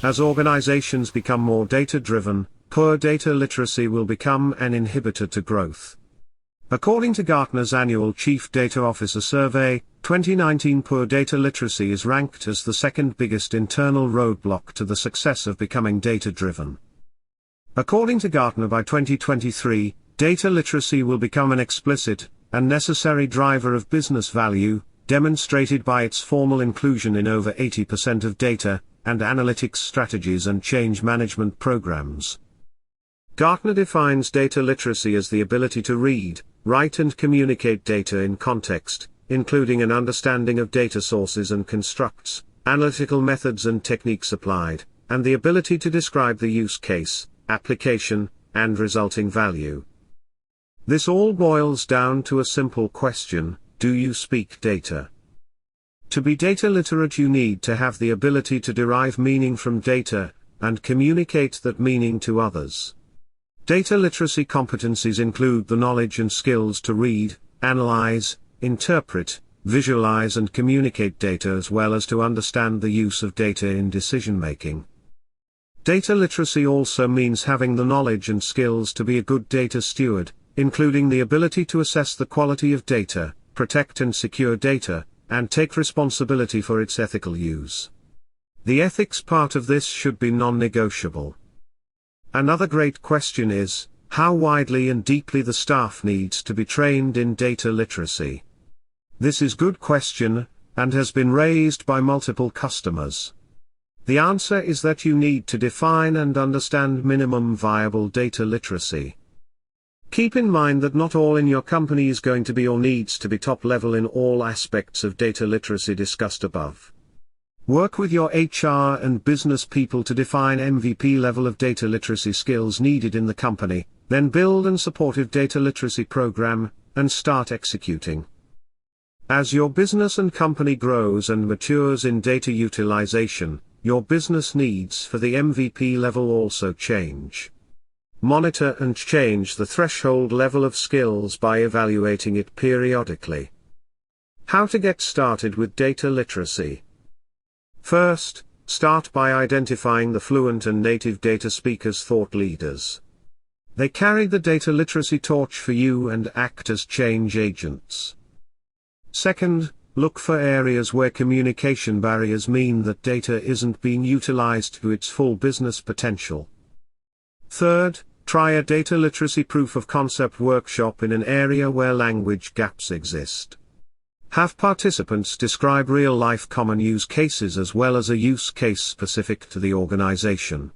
As organizations become more data-driven, poor data literacy will become an inhibitor to growth. According to Gartner's annual Chief Data Officer Survey, 2019 poor data literacy is ranked as the second biggest internal roadblock to the success of becoming data-driven. According to Gartner, by 2023, data literacy will become an explicit and necessary driver of business value, demonstrated by its formal inclusion in over 80% of data and analytics strategies and change management programs. Gartner defines data literacy as the ability to read, write and communicate data in context, including an understanding of data sources and constructs, analytical methods and techniques applied, and the ability to describe the use case, application, and resulting value. This all boils down to a simple question: do you speak data? To be data literate, you need to have the ability to derive meaning from data, and communicate that meaning to others. Data literacy competencies include the knowledge and skills to read, analyze, interpret, visualize and communicate data, as well as to understand the use of data in decision-making. Data literacy also means having the knowledge and skills to be a good data steward, including the ability to assess the quality of data, protect and secure data, and take responsibility for its ethical use. The ethics part of this should be non-negotiable. Another great question is, how widely and deeply the staff needs to be trained in data literacy. This is a good question, and has been raised by multiple customers. The answer is that you need to define and understand minimum viable data literacy. Keep in mind that not all in your company is going to be or needs to be top level in all aspects of data literacy discussed above. Work with your HR and business people to define MVP level of data literacy skills needed in the company, then build a supportive data literacy program, and start executing. As your business and company grows and matures in data utilization, your business needs for the MVP level also change. Monitor and change the threshold level of skills by evaluating it periodically. How to get started with data literacy? First, start by identifying the fluent and native data speakers, thought leaders. They carry the data literacy torch for you and act as change agents. Second, look for areas where communication barriers mean that data isn't being utilized to its full business potential. Third, try a data literacy proof of concept workshop in an area where language gaps exist. Have participants describe real-life common use cases as well as a use case specific to the organization.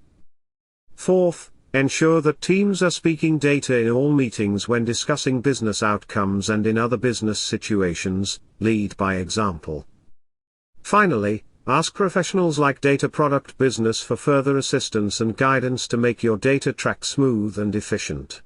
Fourth, ensure that teams are speaking data in all meetings when discussing business outcomes and in other business situations. Lead by example. Finally, ask professionals like data product business for further assistance and guidance to make your data track smooth and efficient.